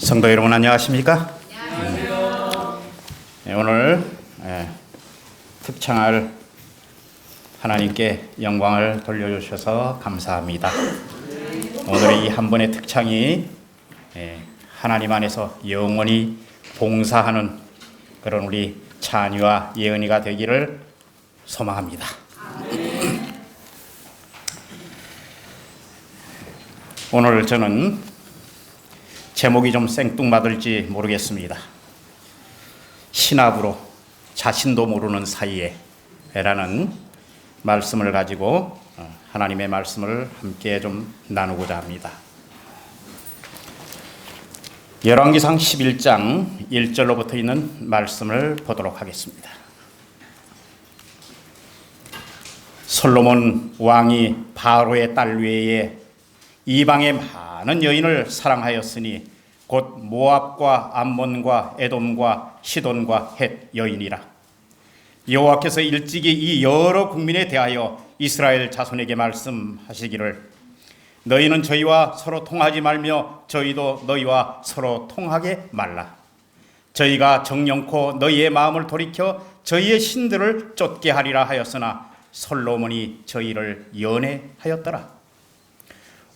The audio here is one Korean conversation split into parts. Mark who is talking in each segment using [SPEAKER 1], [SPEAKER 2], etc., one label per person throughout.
[SPEAKER 1] 성도 여러분 안녕하십니까?
[SPEAKER 2] 안녕하세요.
[SPEAKER 1] 오늘 특창할 하나님께 영광을 돌려주셔서 감사합니다. 오늘 이 한 번의 특창이 하나님 안에서 영원히 봉사하는 그런 우리 찬이와 예은이가 되기를 소망합니다. 오늘 저는 제목이 좀 생뚱맞을지 모르겠습니다. 신압으로 자신도 모르는 사이에 라는 말씀을 가지고 하나님의 말씀을 함께 좀 나누고자 합니다. 열왕기상 11장 1절로부터 있는 말씀을 보도록 하겠습니다. 솔로몬 왕이 바로의 딸 외에 이방의 많은 여인을 사랑하였으니 곧 모압과 암몬과 에돔과 시돈과 헷 여인이라. 여호와께서 일찍이 이 여러 국민에 대하여 이스라엘 자손에게 말씀하시기를 너희는 저희와 서로 통하지 말며 저희도 너희와 서로 통하게 말라. 저희가 정령코 너희의 마음을 돌이켜 저희의 신들을 쫓게 하리라 하였으나 솔로몬이 저희를 연애하였더라.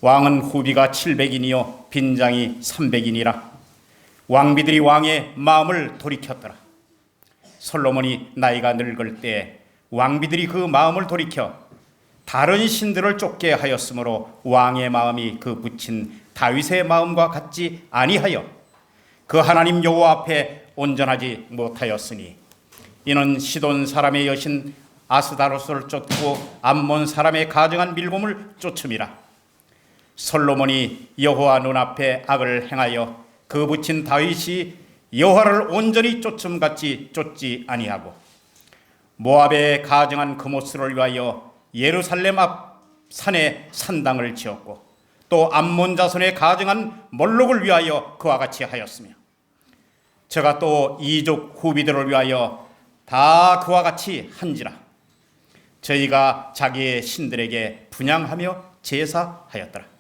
[SPEAKER 1] 왕은 후비가 700인이요 빈장이 300인이라. 왕비들이 왕의 마음을 돌이켰더라. 솔로몬이 나이가 늙을 때 왕비들이 그 마음을 돌이켜 다른 신들을 쫓게 하였으므로 왕의 마음이 그 붙인 다윗의 마음과 같지 아니하여 그 하나님 여호와 앞에 온전하지 못하였으니 이는 시돈 사람의 여신 아스다로스를 쫓고 암몬 사람의 가증한 밀곰을 쫓음이라. 솔로몬이 여호와 눈앞에 악을 행하여 그 붙인 다윗이 여호와를 온전히 쫓음같이 쫓지 아니하고 모압에 가증한 그모스를 위하여 예루살렘 앞 산에 산당을 지었고 또 암몬 자손의 가증한 몰록을 위하여 그와 같이 하였으며 저가 또 이족 후비들을 위하여 다 그와 같이 한지라. 저희가 자기의 신들에게 분향하며 제사하였더라.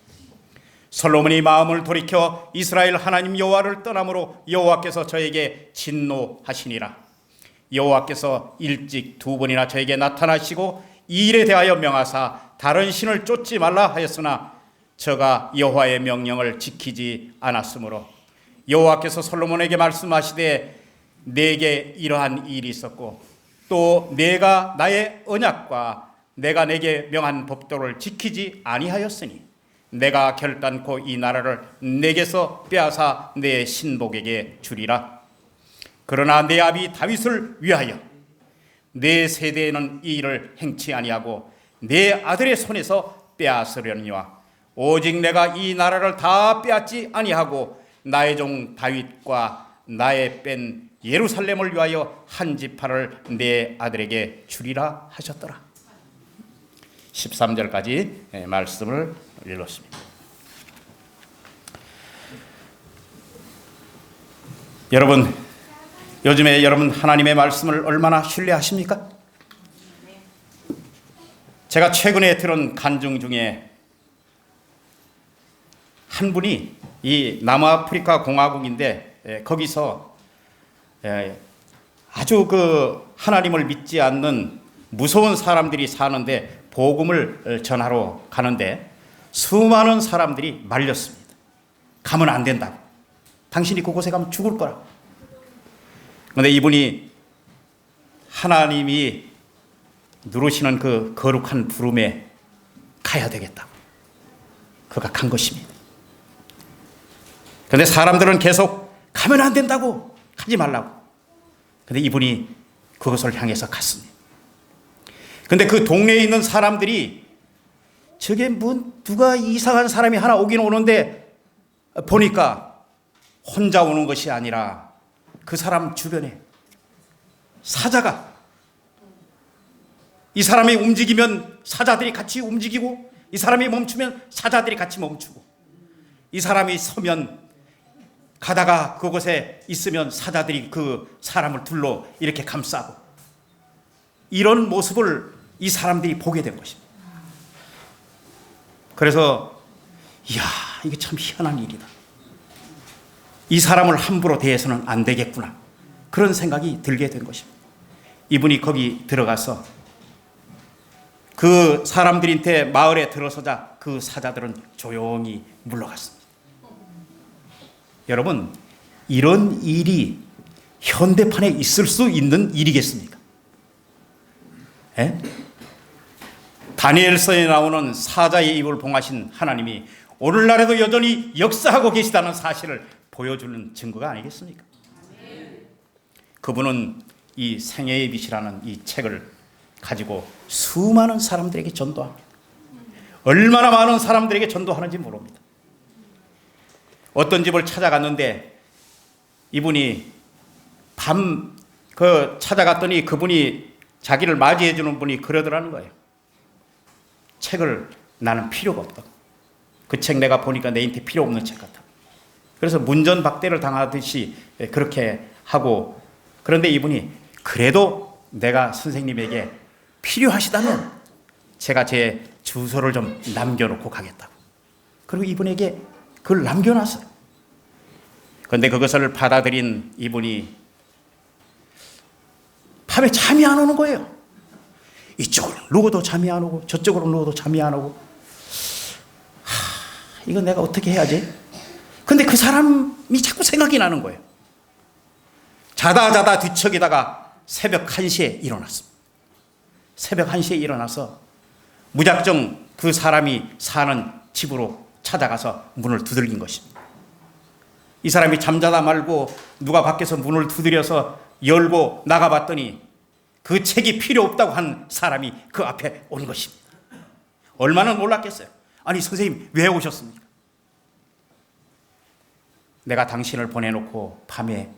[SPEAKER 1] 솔로몬이 마음을 돌이켜 이스라엘 하나님 여호와를 떠남으로 여호와께서 저에게 진노하시니라. 여호와께서 일찍 2번이나 저에게 나타나시고 이 일에 대하여 명하사 다른 신을 쫓지 말라 하였으나 저가 여호와의 명령을 지키지 않았으므로 여호와께서 솔로몬에게 말씀하시되 내게 이러한 일이 있었고 또 내가 나의 언약과 내가 내게 명한 법도를 지키지 아니하였으니 내가 결단코 이 나라를 내게서 빼앗아 내 신복에게 주리라. 그러나 내 아비 다윗을 위하여 내 세대에는 이 일을 행치 아니하고 내 아들의 손에서 빼앗으려니와 오직 내가 이 나라를 다 빼앗지 아니하고 나의 종 다윗과 나의 뺀 예루살렘을 위하여 한 지파를 내 아들에게 주리라 하셨더라. 13절까지 말씀을 읽었습니다. 여러분, 요즘에 여러분 하나님의 말씀을 얼마나 신뢰하십니까? 제가 최근에 들은 간증 중에 한 분이 이 남아프리카 공화국인데 거기서 아주 그 하나님을 믿지 않는 무서운 사람들이 사는데 복음을 전하러 가는데 수많은 사람들이 말렸습니다. 가면 안 된다고. 당신이 그곳에 가면 죽을 거라. 그런데 이분이 하나님이 누르시는 그 거룩한 부름에 가야 되겠다고. 그가 간 것입니다. 그런데 사람들은 계속 가면 안 된다고. 가지 말라고. 그런데 이분이 그것을 향해서 갔습니다. 그런데 그 동네에 있는 사람들이 저게 누가 이상한 사람이 하나 오긴 오는데 보니까 혼자 오는 것이 아니라 그 사람 주변에 사자가 이 사람이 움직이면 사자들이 같이 움직이고 이 사람이 멈추면 사자들이 같이 멈추고 이 사람이 서면 가다가 그곳에 있으면 사자들이 그 사람을 둘러 이렇게 감싸고 이런 모습을 이 사람들이 보게 된 것입니다. 그래서 이야, 이게 참 희한한 일이다. 이 사람을 함부로 대해서는 안 되겠구나, 그런 생각이 들게 된 것입니다. 이분이 거기 들어가서 그 사람들한테 마을에 들어서자 그 사자들은 조용히 물러갔습니다. 여러분, 이런 일이 현대판에 있을 수 있는 일이겠습니까? 에? 다니엘서에 나오는 사자의 입을 봉하신 하나님이 오늘날에도 여전히 역사하고 계시다는 사실을 보여주는 증거가 아니겠습니까? 그분은 이 생애의 빛이라는 이 책을 가지고 수많은 사람들에게 전도합니다. 얼마나 많은 사람들에게 전도하는지 모릅니다. 어떤 집을 찾아갔는데 이분이 찾아갔더니 그분이 자기를 맞이해 주는 분이 그러더라는 거예요. 책을 나는 필요가 없다. 그 책 내가 보니까 내한테 필요 없는 책 같아. 그래서 문전박대를 당하듯이 그렇게 하고, 그런데 이분이 그래도 내가 선생님에게 필요하시다면 제가 제 주소를 좀 남겨놓고 가겠다고. 그리고 이분에게 그걸 남겨놨어요. 그런데 그것을 받아들인 이분이 밤에 잠이 안 오는 거예요. 이쪽으로 누워도 잠이 안 오고 저쪽으로 누워도 잠이 안 오고, 이거 내가 어떻게 해야지? 근데 그 사람이 자꾸 생각이 나는 거예요. 자다 뒤척이다가 새벽 1시에 일어났습니다. 새벽 1시에 일어나서 무작정 그 사람이 사는 집으로 찾아가서 문을 두들긴 것입니다. 이 사람이 잠자다 말고 누가 밖에서 문을 두드려서 열고 나가봤더니 그 책이 필요 없다고 한 사람이 그 앞에 온 것입니다. 얼마나 놀랐겠어요. 아니 선생님 왜 오셨습니까? 내가 당신을 보내놓고 밤에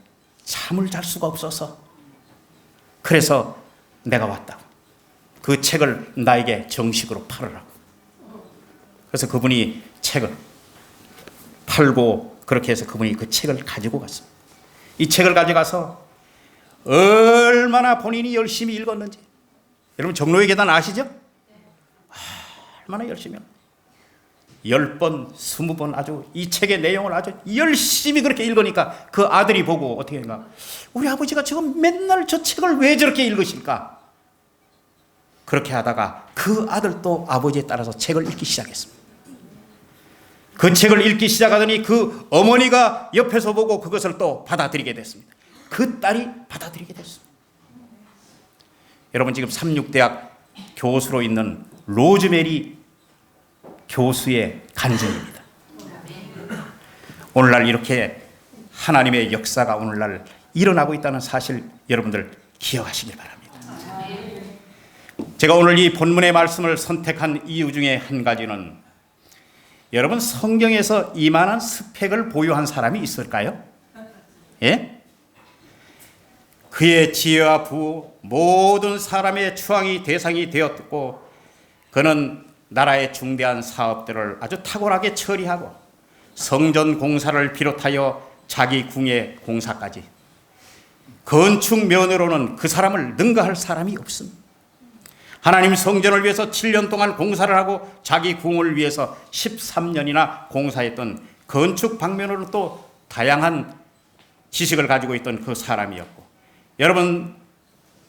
[SPEAKER 1] 잠을 잘 수가 없어서 그래서 내가 왔다고. 그 책을 나에게 정식으로 팔으라고. 그래서 그분이 책을 팔고 그렇게 해서 그분이 그 책을 가지고 갔습니다. 이 책을 가져가서 얼마나 본인이 열심히 읽었는지. 여러분 정로의 계단 아시죠? 얼마나 열심히 10번, 20번 아주 이 책의 내용을 아주 열심히 그렇게 읽으니까 그 아들이 보고 어떻게 했나, 우리 아버지가 지금 맨날 저 책을 왜 저렇게 읽으실까? 그렇게 하다가 그 아들도 아버지에 따라서 책을 읽기 시작했습니다. 그 책을 읽기 시작하더니 그 어머니가 옆에서 보고 그것을 또 받아들이게 됐습니다. 그 딸이 받아들이게 됐습니다. 여러분 지금 삼육대학 교수로 있는 로즈메리 교수의 간증입니다. 오늘날 이렇게 하나님의 역사가 오늘날 일어나고 있다는 사실 여러분들 기억하시길 바랍니다. 제가 오늘 이 본문의 말씀을 선택한 이유 중에 한 가지는, 여러분 성경에서 이만한 스펙을 보유한 사람이 있을까요? 예? 그의 지혜와 부 모든 사람의 추앙이 대상이 되었고, 그는 나라의 중대한 사업들을 아주 탁월하게 처리하고 성전 공사를 비롯하여 자기 궁의 공사까지, 건축 면으로는 그 사람을 능가할 사람이 없습니다. 하나님 성전을 위해서 7년 동안 공사를 하고 자기 궁을 위해서 13년이나 공사했던, 건축 방면으로 또 다양한 지식을 가지고 있던 그 사람이었고, 여러분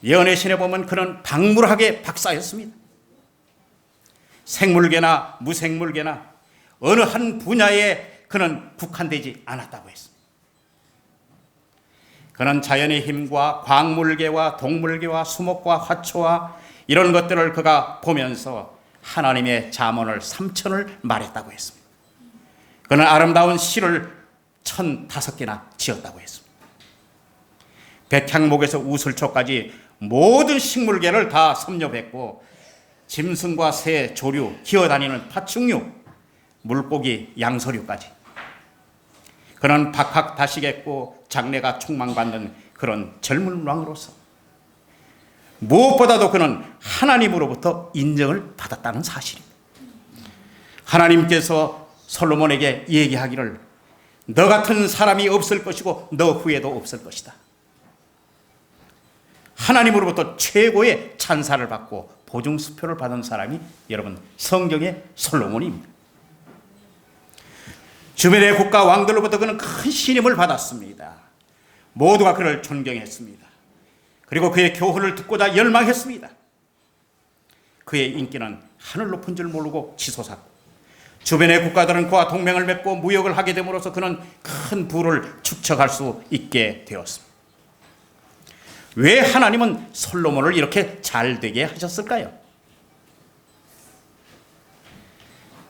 [SPEAKER 1] 예언의 신에 보면 그는 박물학의 박사였습니다. 생물계나 무생물계나 어느 한 분야에 그는 국한되지 않았다고 했습니다. 그는 자연의 힘과 광물계와 동물계와 수목과 화초와 이런 것들을 그가 보면서 하나님의 잠언을 3천을 말했다고 했습니다. 그는 아름다운 시를 1,005개나 지었다고 했습니다. 백향목에서 우슬초까지 모든 식물계를 다 섭렵했고, 짐승과 새, 조류, 기어다니는 파충류, 물고기, 양서류까지. 그는 박학다식했고 장래가 촉망받는 그런 젊은 왕으로서 무엇보다도 그는 하나님으로부터 인정을 받았다는 사실입니다. 하나님께서 솔로몬에게 얘기하기를 너 같은 사람이 없을 것이고 너 후에도 없을 것이다. 하나님으로부터 최고의 찬사를 받고 보증수표를 받은 사람이 여러분 성경의 솔로몬입니다. 주변의 국가 왕들로부터 그는 큰 신임을 받았습니다. 모두가 그를 존경했습니다. 그리고 그의 교훈을 듣고자 열망했습니다. 그의 인기는 하늘 높은 줄 모르고 치솟았고 주변의 국가들은 그와 동맹을 맺고 무역을 하게 됨으로써 그는 큰 부를 축적할 수 있게 되었습니다. 왜 하나님은 솔로몬을 이렇게 잘 되게 하셨을까요?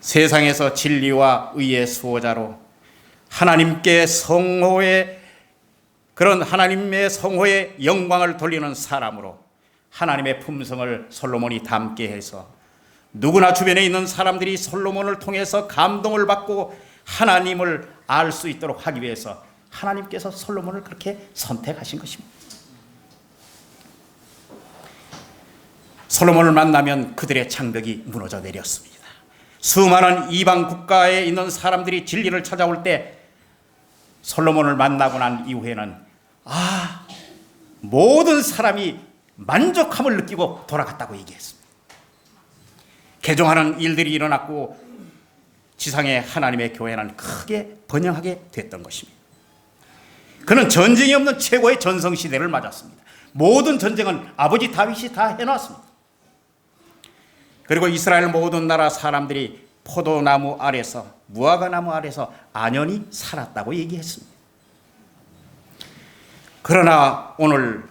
[SPEAKER 1] 세상에서 진리와 의의 수호자로 하나님께 성호의 그런 하나님의 성호의 영광을 돌리는 사람으로 하나님의 품성을 솔로몬이 담게 해서 누구나 주변에 있는 사람들이 솔로몬을 통해서 감동을 받고 하나님을 알 수 있도록 하기 위해서 하나님께서 솔로몬을 그렇게 선택하신 것입니다. 솔로몬을 만나면 그들의 장벽이 무너져 내렸습니다. 수많은 이방 국가에 있는 사람들이 진리를 찾아올 때 솔로몬을 만나고 난 이후에는 모든 사람이 만족함을 느끼고 돌아갔다고 얘기했습니다. 개종하는 일들이 일어났고 지상의 하나님의 교회는 크게 번영하게 됐던 것입니다. 그는 전쟁이 없는 최고의 전성시대를 맞았습니다. 모든 전쟁은 아버지 다윗이 다 해놨습니다. 그리고 이스라엘 모든 나라 사람들이 포도나무 아래서 무화과나무 아래서 안연히 살았다고 얘기했습니다. 그러나 오늘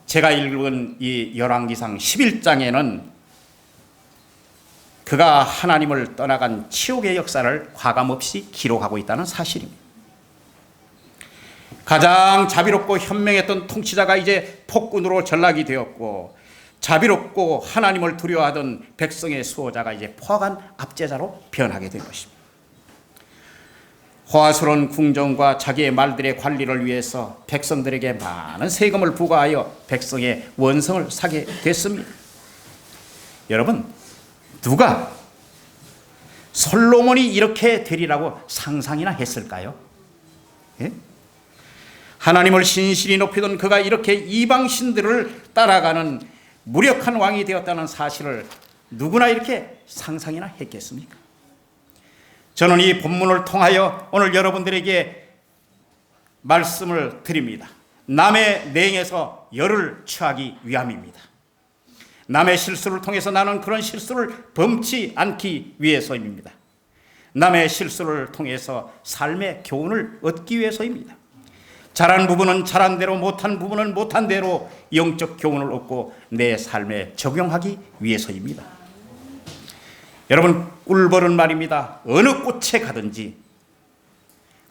[SPEAKER 1] 제가 읽은 이 열왕기상 11장에는 그가 하나님을 떠나간 치욕의 역사를 과감없이 기록하고 있다는 사실입니다. 가장 자비롭고 현명했던 통치자가 이제 폭군으로 전락이 되었고 자비롭고 하나님을 두려워하던 백성의 수호자가 이제 포악한 압제자로 변하게 된 것입니다. 호화스러운 궁정과 자기의 말들의 관리를 위해서 백성들에게 많은 세금을 부과하여 백성의 원성을 사게 됐습니다. 여러분, 누가 솔로몬이 이렇게 되리라고 상상이나 했을까요? 예? 하나님을 신실히 높이던 그가 이렇게 이방 신들을 따라가는 무력한 왕이 되었다는 사실을 누구나 이렇게 상상이나 했겠습니까? 저는 이 본문을 통하여 오늘 여러분들에게 말씀을 드립니다. 남의 냉에서 열을 취하기 위함입니다. 남의 실수를 통해서 나는 그런 실수를 범치 않기 위해서입니다. 남의 실수를 통해서 삶의 교훈을 얻기 위해서입니다. 잘한 부분은 잘한 대로, 못한 부분은 못한 대로 영적 교훈을 얻고 내 삶에 적용하기 위해서입니다. 여러분, 꿀벌은 말입니다. 어느 꽃에 가든지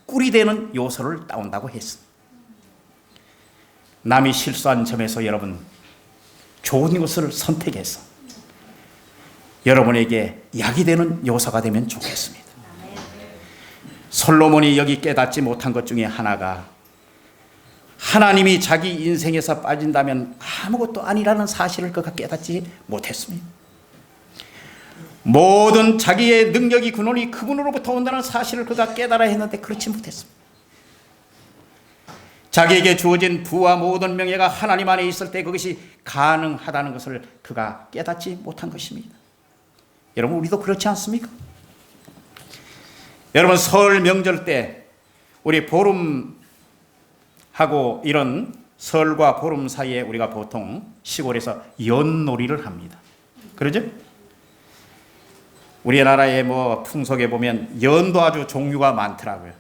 [SPEAKER 1] 꿀이 되는 요소를 따온다고 했습니다. 남이 실수한 점에서 여러분 좋은 것을 선택해서 여러분에게 약이 되는 요소가 되면 좋겠습니다. 솔로몬이 여기 깨닫지 못한 것 중에 하나가 하나님이 자기 인생에서 빠진다면 아무것도 아니라는 사실을 그가 깨닫지 못했습니다. 모든 자기의 능력이 근원이 그분으로부터 온다는 사실을 그가 깨달아야 했는데 그렇지 못했습니다. 자기에게 주어진 부와 모든 명예가 하나님 안에 있을 때 그것이 가능하다는 것을 그가 깨닫지 못한 것입니다. 여러분, 우리도 그렇지 않습니까? 여러분, 설 명절 때 우리 보름하고 이런 설과 보름 사이에 우리가 보통 시골에서 연놀이를 합니다. 그러죠? 우리나라의 풍속에 보면 연도 아주 종류가 많더라고요.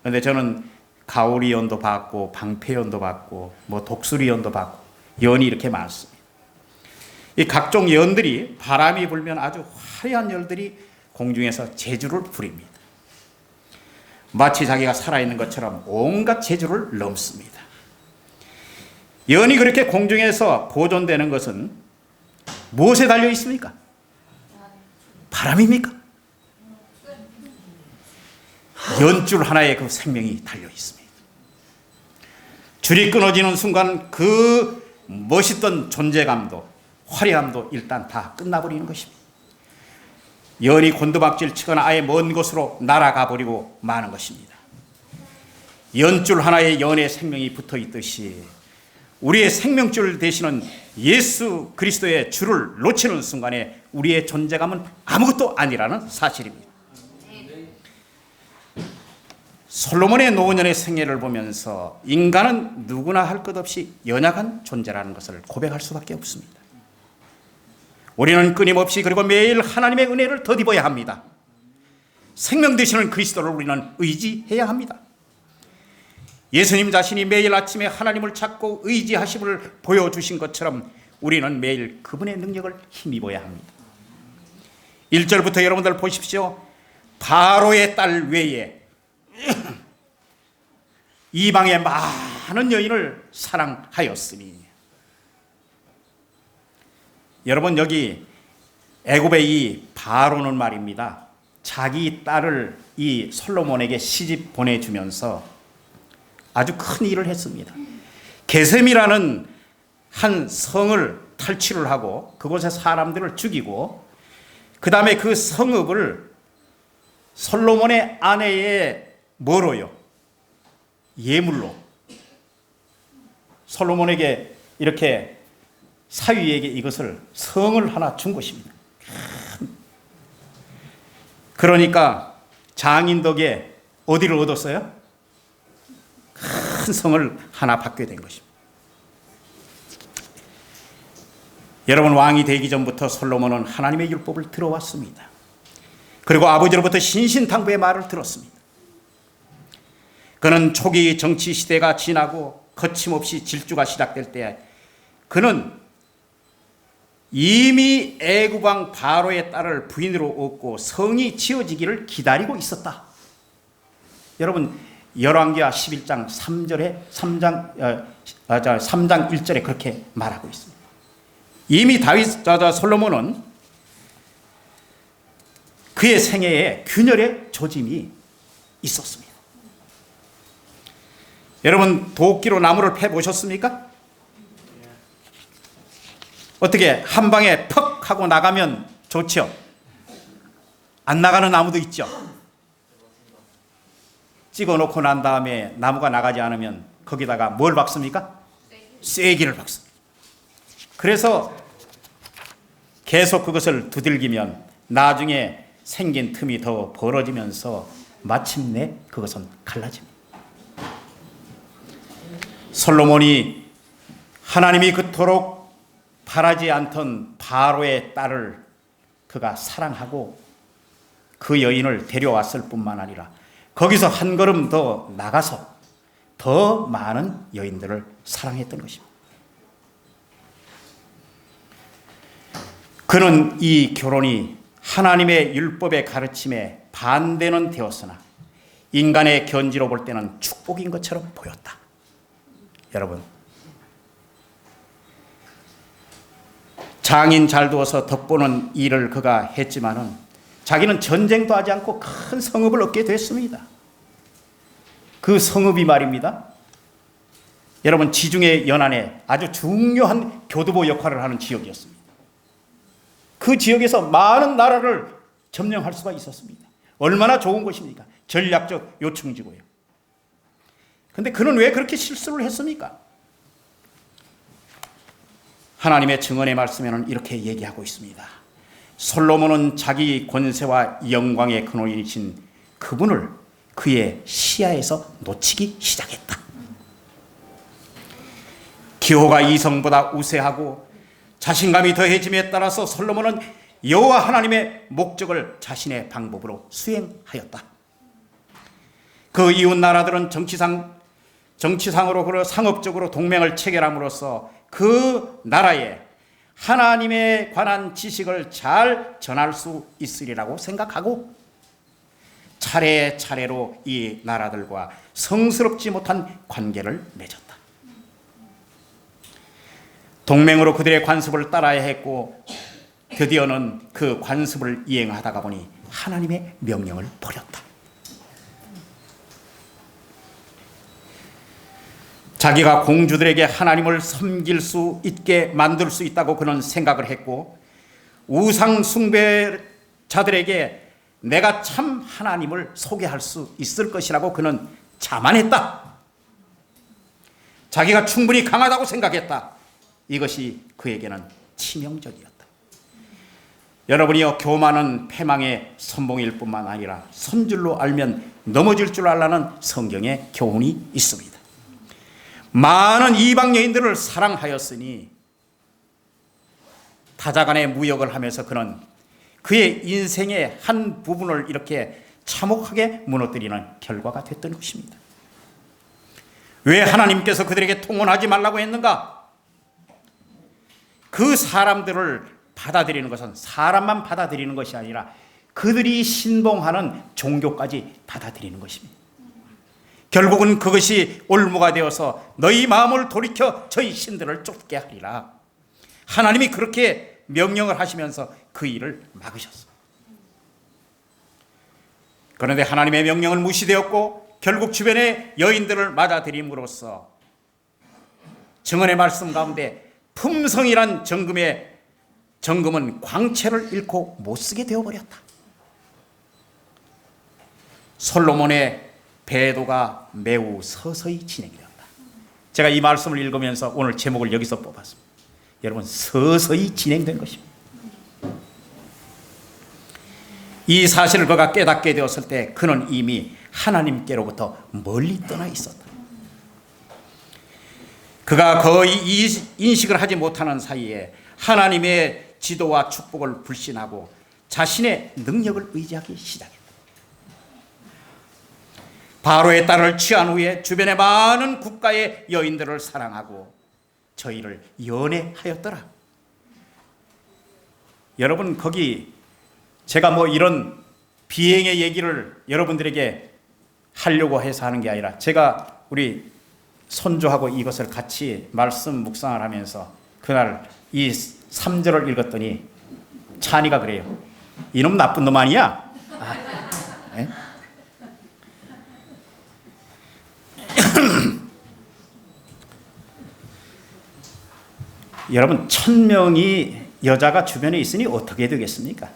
[SPEAKER 1] 그런데 저는 가오리 연도 받고 방패 연도 받고 독수리 연도 받고 연이 이렇게 많습니다. 이 각종 연들이 바람이 불면 아주 화려한 열들이 공중에서 재주를 부립니다. 마치 자기가 살아있는 것처럼 온갖 재주를 넘습니다. 연이 그렇게 공중에서 보존되는 것은 무엇에 달려 있습니까? 바람입니까? 연줄 하나에 그 생명이 달려 있습니다. 줄이 끊어지는 순간 그 멋있던 존재감도 화려함도 일단 다 끝나버리는 것입니다. 연이 곤두박질 치거나 아예 먼 곳으로 날아가 버리고 마는 것입니다. 연줄 하나에 연의 생명이 붙어 있듯이 우리의 생명줄 되시는 예수 그리스도의 줄을 놓치는 순간에 우리의 존재감은 아무것도 아니라는 사실입니다. 솔로몬의 노년의 생애를 보면서 인간은 누구나 할 것 없이 연약한 존재라는 것을 고백할 수밖에 없습니다. 우리는 끊임없이 그리고 매일 하나님의 은혜를 덧입어야 합니다. 생명 되시는 그리스도를 우리는 의지해야 합니다. 예수님 자신이 매일 아침에 하나님을 찾고 의지하심을 보여주신 것처럼 우리는 매일 그분의 능력을 힘입어야 합니다. 1절부터 여러분들 보십시오. 바로의 딸 외에 이방의 많은 여인을 사랑하였으니. 여러분, 여기 애굽의 이 바로는 말입니다, 자기 딸을 이 솔로몬에게 시집 보내주면서 아주 큰 일을 했습니다. 게셈이라는 한 성을 탈취를 하고 그곳에 사람들을 죽이고, 그 다음에 그 성읍을 솔로몬의 아내의 뭐로요? 예물로 솔로몬에게 이렇게 사위에게 이것을 성을 하나 준 것입니다. 그러니까 장인 덕에 어디를 얻었어요? 큰 성을 하나 받게 된 것입니다. 여러분, 왕이 되기 전부터 솔로몬은 하나님의 율법을 들어왔습니다. 그리고 아버지로부터 신신당부의 말을 들었습니다. 그는 초기 정치 시대가 지나고 거침없이 질주가 시작될 때 그는 이미 애굽 왕 바로의 딸을 부인으로 얻고 성이 지어지기를 기다리고 있었다. 여러분, 열왕기하 11장 3장 1절에 그렇게 말하고 있습니다. 이미 솔로몬은 그의 생애에 균열의 조짐이 있었습니다. 여러분, 도끼로 나무를 패 보셨습니까? 어떻게 한 방에 퍽 하고 나가면 좋죠? 안 나가는 나무도 있죠. 찍어 놓고 난 다음에 나무가 나가지 않으면 거기다가 뭘 박습니까? 쐐기를 박습니다. 그래서 계속 그것을 두들기면 나중에 생긴 틈이 더 벌어지면서 마침내 그것은 갈라집니다. 솔로몬이 하나님이 그토록 바라지 않던 바로의 딸을 그가 사랑하고 그 여인을 데려왔을 뿐만 아니라 거기서 한 걸음 더 나가서 더 많은 여인들을 사랑했던 것입니다. 그는 이 결혼이 하나님의 율법의 가르침에 반대는 되었으나 인간의 견지로 볼 때는 축복인 것처럼 보였다. 여러분, 장인 잘 두어서 덕보는 일을 그가 했지만은 자기는 전쟁도 하지 않고 큰 성읍을 얻게 됐습니다. 그 성읍이 말입니다, 여러분, 지중해 연안에 아주 중요한 교두보 역할을 하는 지역이었습니다. 그 지역에서 많은 나라를 점령할 수가 있었습니다. 얼마나 좋은 것입니까? 전략적 요충지고요. 그런데 그는 왜 그렇게 실수를 했습니까? 하나님의 증언의 말씀에는 이렇게 얘기하고 있습니다. 솔로몬은 자기 권세와 영광의 근원이신 그분을 그의 시야에서 놓치기 시작했다. 기호가 이성보다 우세하고 자신감이 더해짐에 따라서 솔로몬은 여호와 하나님의 목적을 자신의 방법으로 수행하였다. 그 이웃 나라들은 정치상으로 그리고 상업적으로 동맹을 체결함으로써 그 나라에 하나님에 관한 지식을 잘 전할 수 있으리라고 생각하고 차례차례로 이 나라들과 성스럽지 못한 관계를 맺었다. 동맹으로 그들의 관습을 따라야 했고 드디어는 그 관습을 이행하다가 보니 하나님의 명령을 버렸다. 자기가 공주들에게 하나님을 섬길 수 있게 만들 수 있다고 그는 생각을 했고 우상 숭배자들에게 내가 참 하나님을 소개할 수 있을 것이라고 그는 자만했다. 자기가 충분히 강하다고 생각했다. 이것이 그에게는 치명적이었다. 여러분이요, 교만은 패망의 선봉일 뿐만 아니라 손줄로 알면 넘어질 줄 알라는 성경의 교훈이 있습니다. 많은 이방 여인들을 사랑하였으니 타자간의 무역을 하면서 그는 그의 인생의 한 부분을 이렇게 참혹하게 무너뜨리는 결과가 됐던 것입니다. 왜 하나님께서 그들에게 통혼하지 말라고 했는가? 그 사람들을 받아들이는 것은 사람만 받아들이는 것이 아니라 그들이 신봉하는 종교까지 받아들이는 것입니다. 결국은 그것이 올무가 되어서 너희 마음을 돌이켜 저희 신들을 쫓게 하리라. 하나님이 그렇게 명령을 하시면서 그 일을 막으셨어요. 그런데 하나님의 명령을 무시되었고 결국 주변의 여인들을 맞아들임으로써 증언의 말씀 가운데 품성이란 정금은 광채를 잃고 못쓰게 되어버렸다. 솔로몬의 배도가 매우 서서히 진행되었다. 제가 이 말씀을 읽으면서 오늘 제목을 여기서 뽑았습니다. 여러분, 서서히 진행된 것입니다. 이 사실을 그가 깨닫게 되었을 때 그는 이미 하나님께로부터 멀리 떠나 있었다. 그가 거의 인식을 하지 못하는 사이에 하나님의 지도와 축복을 불신하고 자신의 능력을 의지하기 시작했다. 바로의 딸을 취한 후에 주변의 많은 국가의 여인들을 사랑하고 저희를 연애하였더라. 여러분, 거기 제가 이런 비행의 얘기를 여러분들에게 하려고 해서 하는 게 아니라 제가 우리 손주하고 이것을 같이 말씀 묵상을 하면서 그날 이 3절을 읽었더니 찬이가 그래요. 이놈 나쁜 놈 아니야? 네? 여러분, 1000명이 여자가 주변에 있으니 어떻게 되겠습니까?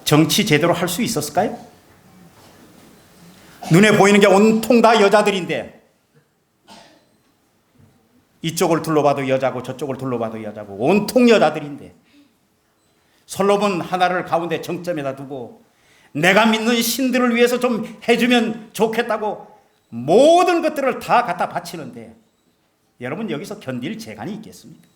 [SPEAKER 1] 정치 제대로 할 수 있었을까요? 눈에 보이는 게 온통 다 여자들인데 이쪽을 둘러봐도 여자고 저쪽을 둘러봐도 여자고 온통 여자들인데 솔로몬 하나를 가운데 정점에다 두고 내가 믿는 신들을 위해서 좀 해주면 좋겠다고 모든 것들을 다 갖다 바치는데 여러분, 여기서 견딜 재간이 있겠습니까?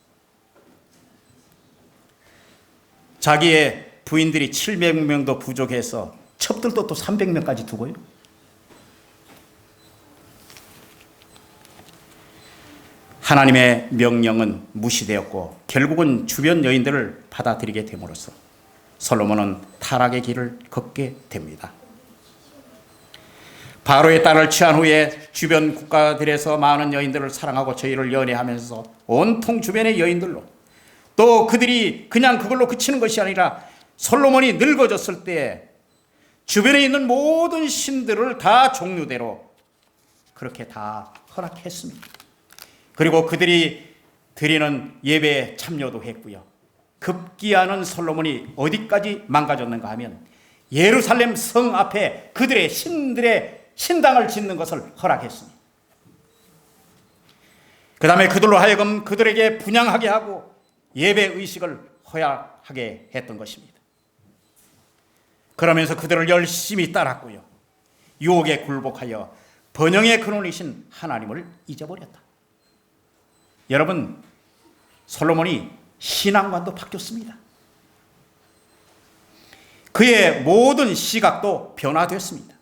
[SPEAKER 1] 자기의 부인들이 700명도 부족해서 첩들도 또 300명까지 두고요. 하나님의 명령은 무시되었고 결국은 주변 여인들을 받아들이게 됨으로써 솔로몬은 타락의 길을 걷게 됩니다. 바로의 딸을 취한 후에 주변 국가들에서 많은 여인들을 사랑하고 저희를 연애하면서 온통 주변의 여인들로 또 그들이 그냥 그걸로 그치는 것이 아니라 솔로몬이 늙어졌을 때 주변에 있는 모든 신들을 다 종류대로 그렇게 다 허락했습니다. 그리고 그들이 드리는 예배에 참여도 했고요. 급기야는 솔로몬이 어디까지 망가졌는가 하면 예루살렘 성 앞에 그들의 신들의 신당을 짓는 것을 허락했습니다. 그 다음에 그들로 하여금 그들에게 분향하게 하고 예배 의식을 허락하게 했던 것입니다. 그러면서 그들을 열심히 따랐고요. 유혹에 굴복하여 번영의 근원이신 하나님을 잊어버렸다. 여러분, 솔로몬이 신앙관도 바뀌었습니다. 그의 모든 시각도 변화됐습니다.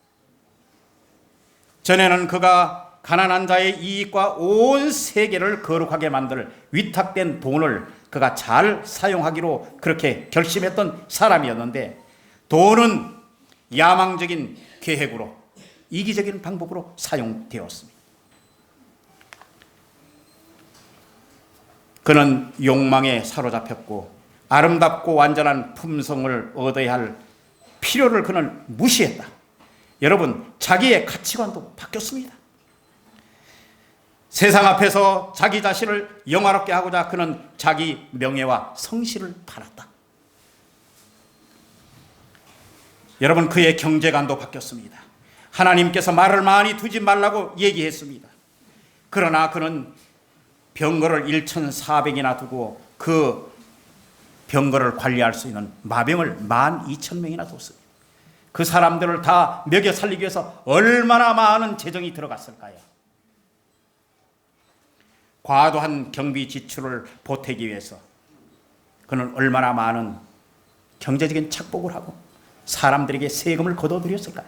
[SPEAKER 1] 전에는 그가 가난한 자의 이익과 온 세계를 거룩하게 만들 위탁된 돈을 그가 잘 사용하기로 그렇게 결심했던 사람이었는데 돈은 야망적인 계획으로 이기적인 방법으로 사용되었습니다. 그는 욕망에 사로잡혔고 아름답고 완전한 품성을 얻어야 할 필요를 그는 무시했다. 여러분, 자기의 가치관도 바뀌었습니다. 세상 앞에서 자기 자신을 영화롭게 하고자 그는 자기 명예와 성실을 팔았다. 여러분, 그의 경제관도 바뀌었습니다. 하나님께서 말을 많이 두지 말라고 얘기했습니다. 그러나 그는 병거를 1,400이나 두고 그 병거를 관리할 수 있는 마병을 12,000명이나 뒀습니다. 그 사람들을 다 먹여 살리기 위해서 얼마나 많은 재정이 들어갔을까요? 과도한 경비 지출을 보태기 위해서 그는 얼마나 많은 경제적인 착복을 하고 사람들에게 세금을 걷어들였을까요?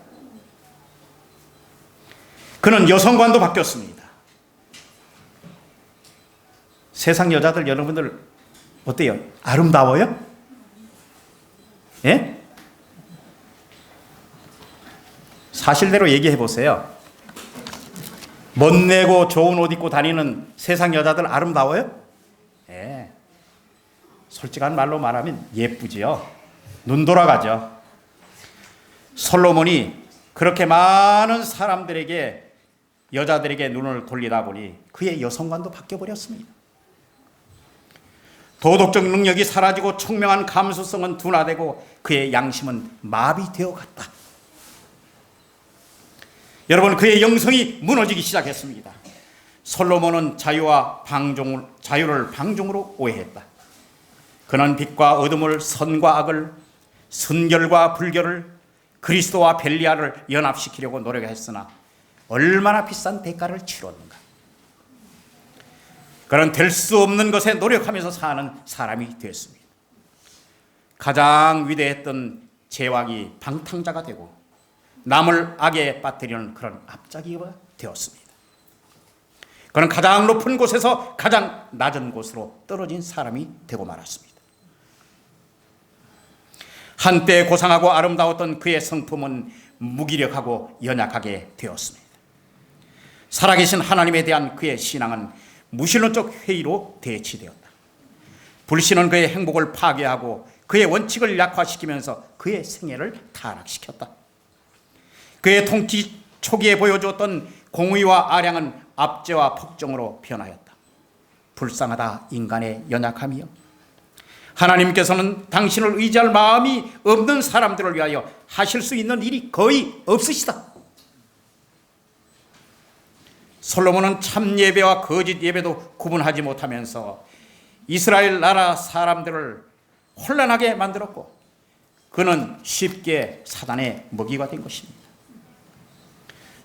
[SPEAKER 1] 그는 여성관도 바뀌었습니다. 세상 여자들 여러분들 어때요? 아름다워요? 예? 사실대로 얘기해 보세요. 멋내고 좋은 옷 입고 다니는 세상 여자들 아름다워요? 예. 솔직한 말로 말하면 예쁘지요. 눈 돌아가죠. 솔로몬이 그렇게 많은 사람들에게 여자들에게 눈을 돌리다 보니 그의 여성관도 바뀌어 버렸습니다. 도덕적 능력이 사라지고 총명한 감수성은 둔화되고 그의 양심은 마비되어 갔다. 여러분, 그의 영성이 무너지기 시작했습니다. 솔로몬은 자유를 방종으로 오해했다. 그는 빛과 어둠을, 선과 악을, 순결과 불결을, 그리스도와 벨리알을 연합시키려고 노력했으나 얼마나 비싼 대가를 치렀는가. 그는 될 수 없는 것에 노력하면서 사는 사람이 되었습니다. 가장 위대했던 제왕이 방탕자가 되고 남을 악에 빠뜨리는 그런 앞잡이가 되었습니다. 그는 가장 높은 곳에서 가장 낮은 곳으로 떨어진 사람이 되고 말았습니다. 한때 고상하고 아름다웠던 그의 성품은 무기력하고 연약하게 되었습니다. 살아계신 하나님에 대한 그의 신앙은 무신론적 회의로 대치되었다. 불신은 그의 행복을 파괴하고 그의 원칙을 약화시키면서 그의 생애를 타락시켰다. 그의 통치 초기에 보여주었던 공의와 아량은 압제와 폭정으로 변하였다. 불쌍하다 인간의 연약함이여. 하나님께서는 당신을 의지할 마음이 없는 사람들을 위하여 하실 수 있는 일이 거의 없으시다. 솔로몬은 참 예배와 거짓 예배도 구분하지 못하면서 이스라엘 나라 사람들을 혼란하게 만들었고 그는 쉽게 사단의 먹이가 된 것입니다.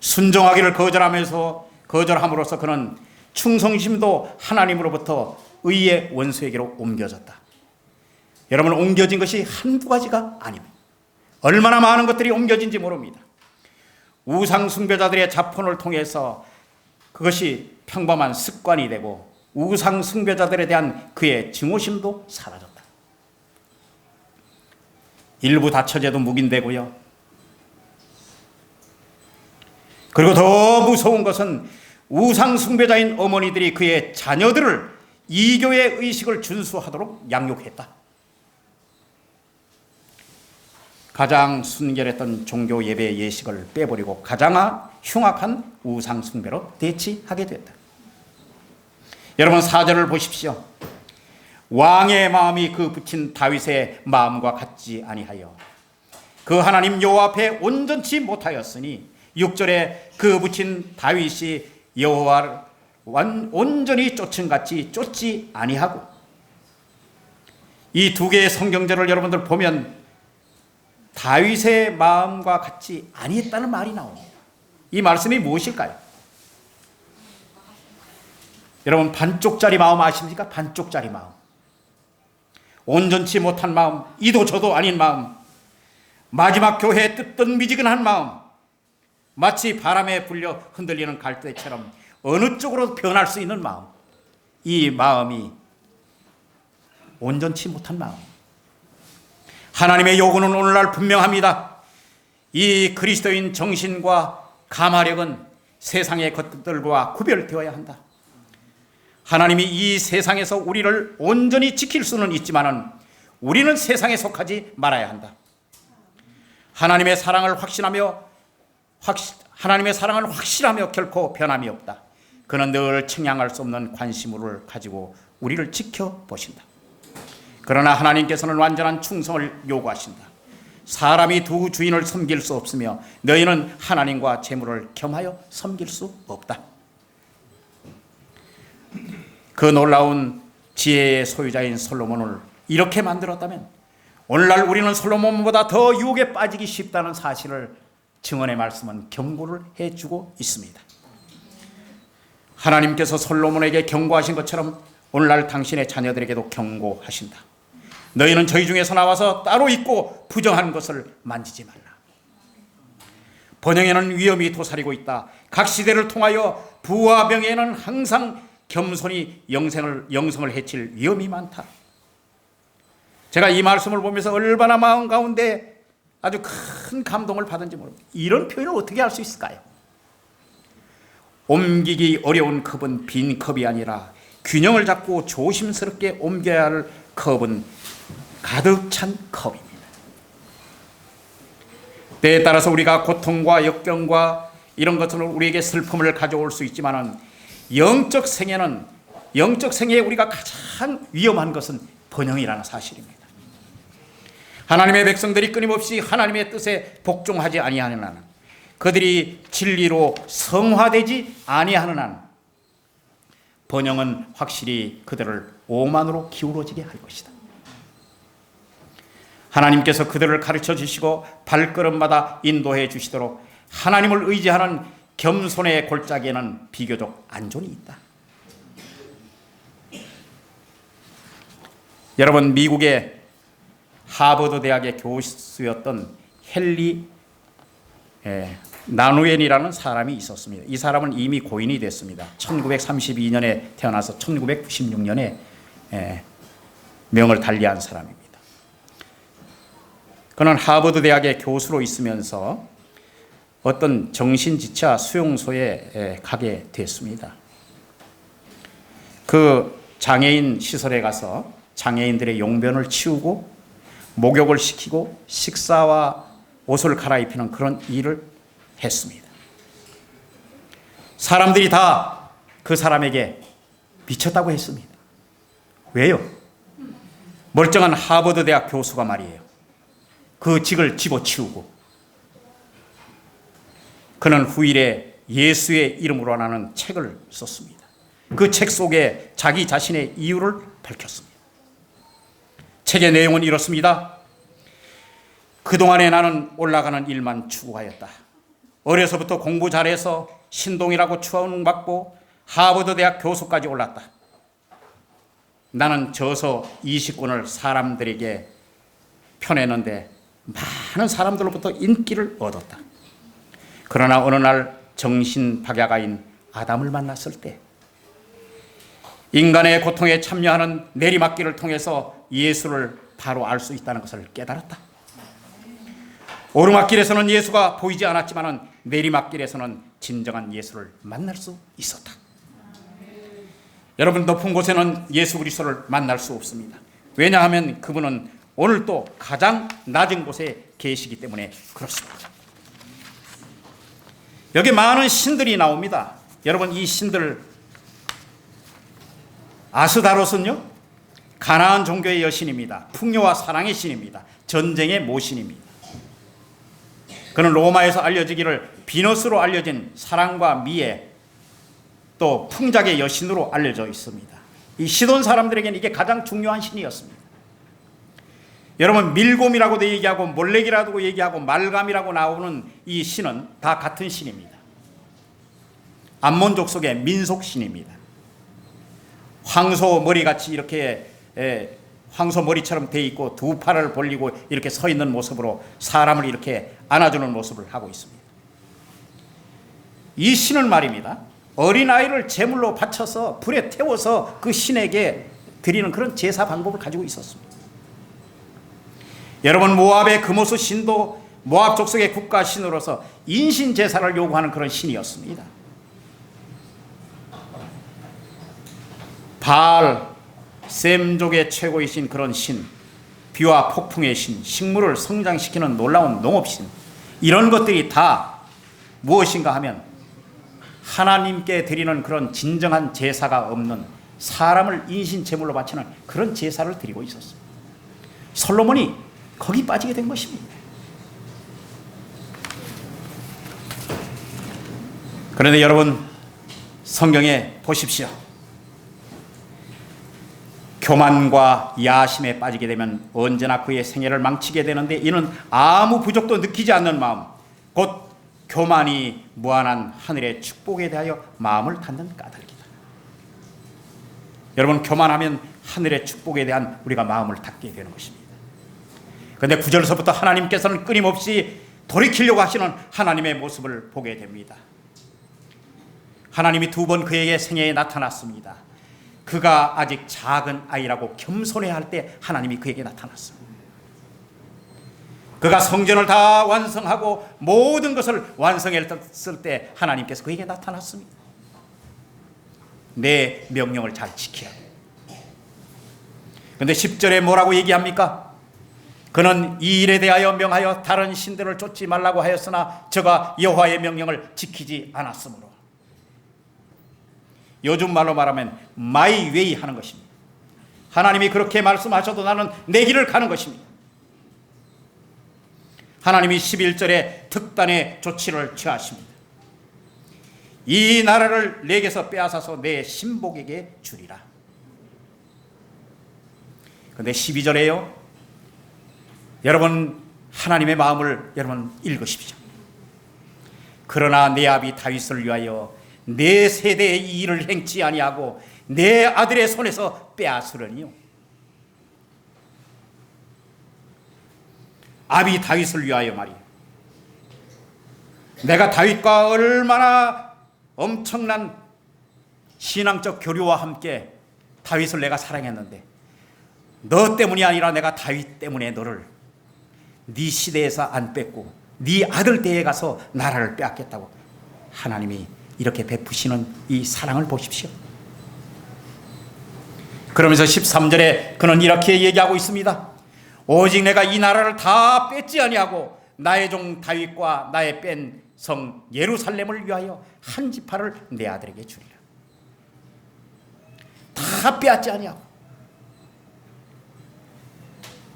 [SPEAKER 1] 순종하기를 거절함으로써 그는 충성심도 하나님으로부터 의의 원수에게로 옮겨졌다. 여러분, 옮겨진 것이 한두 가지가 아닙니다. 얼마나 많은 것들이 옮겨진지 모릅니다. 우상 숭배자들의 자폰을 통해서 그것이 평범한 습관이 되고 우상 숭배자들에 대한 그의 증오심도 사라졌다. 일부 다처제도 묵인되고요. 그리고 더 무서운 것은 우상 숭배자인 어머니들이 그의 자녀들을 이교의 의식을 준수하도록 양육했다. 가장 순결했던 종교 예배 예식을 빼버리고 가장 흉악한 우상 숭배로 대치하게 됐다. 여러분, 4절을 보십시오. 왕의 마음이 그 붙인 다윗의 마음과 같지 아니하여 그 하나님 여호와 앞에 온전치 못하였으니 6절에 그 붙인 다윗이 여호와를 온전히 쫓은 같이 쫓지 아니하고. 이 두 개의 성경절을 여러분들 보면 다윗의 마음과 같이 아니했다는 말이 나옵니다. 이 말씀이 무엇일까요? 여러분, 반쪽짜리 마음 아십니까? 반쪽짜리 마음. 온전치 못한 마음, 이도 저도 아닌 마음, 마지막 교회에 뜨뜻미지근한 마음, 마치 바람에 불려 흔들리는 갈대처럼 어느 쪽으로 변할 수 있는 마음. 이 마음이 온전치 못한 마음. 하나님의 요구는 오늘날 분명합니다. 이 그리스도인 정신과 감화력은 세상의 것들과 구별되어야 한다. 하나님이 이 세상에서 우리를 온전히 지킬 수는 있지만 우리는 세상에 속하지 말아야 한다. 하나님의 사랑을 확신하며 결코 변함이 없다. 그는 늘 측량할 수 없는 관심을 가지고 우리를 지켜보신다. 그러나 하나님께서는 완전한 충성을 요구하신다. 사람이 두 주인을 섬길 수 없으며 너희는 하나님과 재물을 겸하여 섬길 수 없다. 그 놀라운 지혜의 소유자인 솔로몬을 이렇게 만들었다면 오늘날 우리는 솔로몬보다 더 유혹에 빠지기 쉽다는 사실을 증언의 말씀은 경고를 해주고 있습니다. 하나님께서 솔로몬에게 경고하신 것처럼 오늘날 당신의 자녀들에게도 경고하신다. 너희는 저희 중에서 나와서 따로 있고 부정한 것을 만지지 말라. 번영에는 위험이 도사리고 있다. 각 시대를 통하여 부와 명예에는 항상 겸손히 영성을 해칠 위험이 많다. 제가 이 말씀을 보면서 얼마나 마음 가운데 아주 큰 감동을 받은지 모릅니다. 이런 표현을 어떻게 할 수 있을까요? 옮기기 어려운 컵은 빈 컵이 아니라 균형을 잡고 조심스럽게 옮겨야 할 컵은 가득 찬 컵입니다. 때에 따라서 우리가 고통과 역경과 이런 것들은 우리에게 슬픔을 가져올 수 있지만은 영적 생애에 우리가 가장 위험한 것은 번영이라는 사실입니다. 하나님의 백성들이 끊임없이 하나님의 뜻에 복종하지 아니하는 한, 그들이 진리로 성화되지 아니하는 한, 번영은 확실히 그들을 오만으로 기울어지게 할 것이다. 하나님께서 그들을 가르쳐 주시고 발걸음마다 인도해 주시도록 하나님을 의지하는 겸손의 골짜기에는 비교적 안전이 있다. 여러분, 미국의 하버드 대학의 교수였던 헨리 나누엔이라는 사람이 있었습니다. 이 사람은 이미 고인이 됐습니다. 1932년에 태어나서 1996년에 명을 달리한 사람입니다. 그는 하버드 대학의 교수로 있으면서 어떤 정신지차 수용소에 가게 됐습니다. 그 장애인 시설에 가서 장애인들의 용변을 치우고 목욕을 시키고 식사와 옷을 갈아입히는 그런 일을 했습니다. 사람들이 다 그 사람에게 미쳤다고 했습니다. 왜요? 멀쩡한 하버드 대학 교수가 말이에요. 그 직을 집어치우고 그는 후일에 예수의 이름으로 하는 책을 썼습니다. 그 책 속에 자기 자신의 이유를 밝혔습니다. 책의 내용은 이렇습니다. 그동안에 나는 올라가는 일만 추구하였다. 어려서부터 공부 잘해서 신동이라고 추앙받고 하버드 대학 교수까지 올랐다. 나는 저서 20권을 사람들에게 펴내는데 많은 사람들로부터 인기를 얻었다. 그러나 어느 날 정신박약아인 아담을 만났을 때 인간의 고통에 참여하는 내리막길을 통해서 예수를 바로 알 수 있다는 것을 깨달았다. 오르막길에서는 예수가 보이지 않았지만 내리막길에서는 진정한 예수를 만날 수 있었다. 여러분, 높은 곳에는 예수 그리스도를 만날 수 없습니다. 왜냐하면 그분은 오늘도 가장 낮은 곳에 계시기 때문에 그렇습니다. 여기 많은 신들이 나옵니다. 여러분, 이 신들 아스다롯은요, 가나안 종교의 여신입니다. 풍요와 사랑의 신입니다. 전쟁의 모신입니다. 그는 로마에서 알려지기를 비너스로 알려진 사랑과 미에 또 풍작의 여신으로 알려져 있습니다. 이 시돈 사람들에게는 이게 가장 중요한 신이었습니다. 여러분, 밀곰이라고도 얘기하고 몰렉이라고 얘기하고 말감이라고 나오는 이 신은 다 같은 신입니다. 암몬 족속의 민속 신입니다. 황소 머리같이 이렇게 황소 머리처럼 돼 있고 두 팔을 벌리고 이렇게 서 있는 모습으로 사람을 이렇게 안아주는 모습을 하고 있습니다. 이 신은 말입니다, 어린아이를 제물로 바쳐서 불에 태워서 그 신에게 드리는 그런 제사 방법을 가지고 있었습니다. 여러분, 모압의 그모스 신도 모압 족속의 국가 신으로서 인신 제사를 요구하는 그런 신이었습니다. 바알, 셈족의 최고이신 그런 신, 비와 폭풍의 신, 식물을 성장시키는 놀라운 농업신, 이런 것들이 다 무엇인가 하면 하나님께 드리는 그런 진정한 제사가 없는 사람을 인신 제물로 바치는 그런 제사를 드리고 있었습니다. 솔로몬이 거기 빠지게 된 것입니다. 그런데 여러분, 성경에 보십시오. 교만과 야심에 빠지게 되면 언제나 그의 생애를 망치게 되는데, 이는 아무 부족도 느끼지 않는 마음, 곧 교만이 무한한 하늘의 축복에 대하여 마음을 닫는 까닭이다. 여러분, 교만하면 하늘의 축복에 대한 우리가 마음을 닫게 되는 것입니다. 그런데 9절서부터 하나님께서는 끊임없이 돌이키려고 하시는 하나님의 모습을 보게 됩니다. 하나님이 2번 그에게 생애에 나타났습니다. 그가 아직 작은 아이라고 겸손해할 때 하나님이 그에게 나타났습니다. 그가 성전을 다 완성하고 모든 것을 완성했을 때 하나님께서 그에게 나타났습니다. 내 명령을 잘 지키라. 그런데 10절에 뭐라고 얘기합니까? 그는 이 일에 대하여 명하여 다른 신들을 쫓지 말라고 하였으나 저가 여호와의 명령을 지키지 않았으므로. 요즘 말로 말하면 마이 웨이 하는 것입니다. 하나님이 그렇게 말씀하셔도 나는 내 길을 가는 것입니다. 하나님이 11절에 특단의 조치를 취하십니다. 이 나라를 내게서 빼앗아서 내 신복에게 주리라. 그런데 12절에요, 여러분 하나님의 마음을 여러분 읽으십시오. 그러나 내 아비 다윗을 위하여 내 세대에 이 일을 행치 아니하고 내 아들의 손에서 빼앗으려니요. 아비 다윗을 위하여 말이에요. 내가 다윗과 얼마나 엄청난 신앙적 교류와 함께 다윗을 내가 사랑했는데, 너 때문이 아니라 내가 다윗 때문에 너를 네 시대에서 안 뺏고 네 아들 때에 가서 나라를 빼앗겠다고 하나님이 이렇게 베푸시는 이 사랑을 보십시오. 그러면서 13절에 그는 이렇게 얘기하고 있습니다. 오직 내가 이 나라를 다 뺏지 아니하고 나의 종 다윗과 나의 뺀 성 예루살렘을 위하여 한 지파를 내 아들에게 주리라. 다 빼앗지 아니하고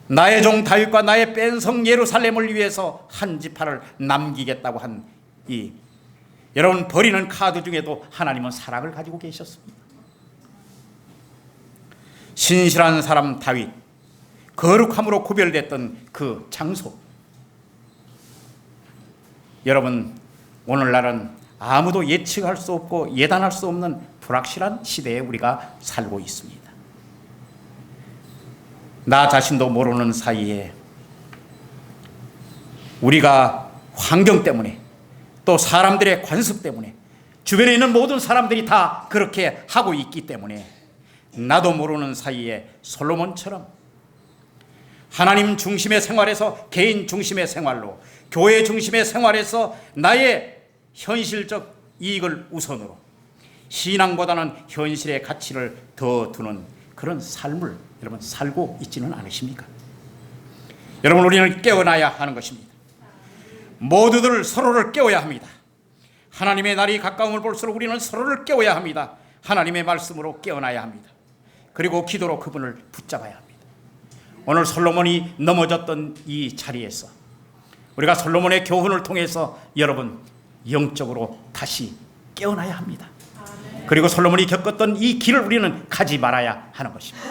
[SPEAKER 1] 나의 종 다윗과 나의 뺀 성 예루살렘을 위해서 한 지파를 남기겠다고 한 이 여러분, 버리는 카드 중에도 하나님은 사랑을 가지고 계셨습니다. 신실한 사람 다윗, 거룩함으로 구별됐던 그 장소. 여러분, 오늘날은 아무도 예측할 수 없고 예단할 수 없는 불확실한 시대에 우리가 살고 있습니다. 나 자신도 모르는 사이에 우리가 환경 때문에, 또 사람들의 관습 때문에, 주변에 있는 모든 사람들이 다 그렇게 하고 있기 때문에 나도 모르는 사이에 솔로몬처럼 하나님 중심의 생활에서 개인 중심의 생활로, 교회 중심의 생활에서 나의 현실적 이익을 우선으로, 신앙보다는 현실의 가치를 더 두는 그런 삶을 여러분 살고 있지는 않으십니까? 여러분, 우리는 깨어나야 하는 것입니다. 모두들 서로를 깨워야 합니다. 하나님의 날이 가까움을 볼수록 우리는 서로를 깨워야 합니다. 하나님의 말씀으로 깨어나야 합니다. 그리고 기도로 그분을 붙잡아야 합니다. 오늘 솔로몬이 넘어졌던 이 자리에서 우리가 솔로몬의 교훈을 통해서 여러분 영적으로 다시 깨어나야 합니다. 그리고 솔로몬이 겪었던 이 길을 우리는 가지 말아야 하는 것입니다.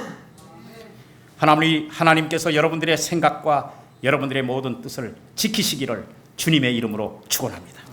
[SPEAKER 1] 하나님께서 여러분들의 생각과 여러분들의 모든 뜻을 지키시기를 주님의 이름으로 축원합니다.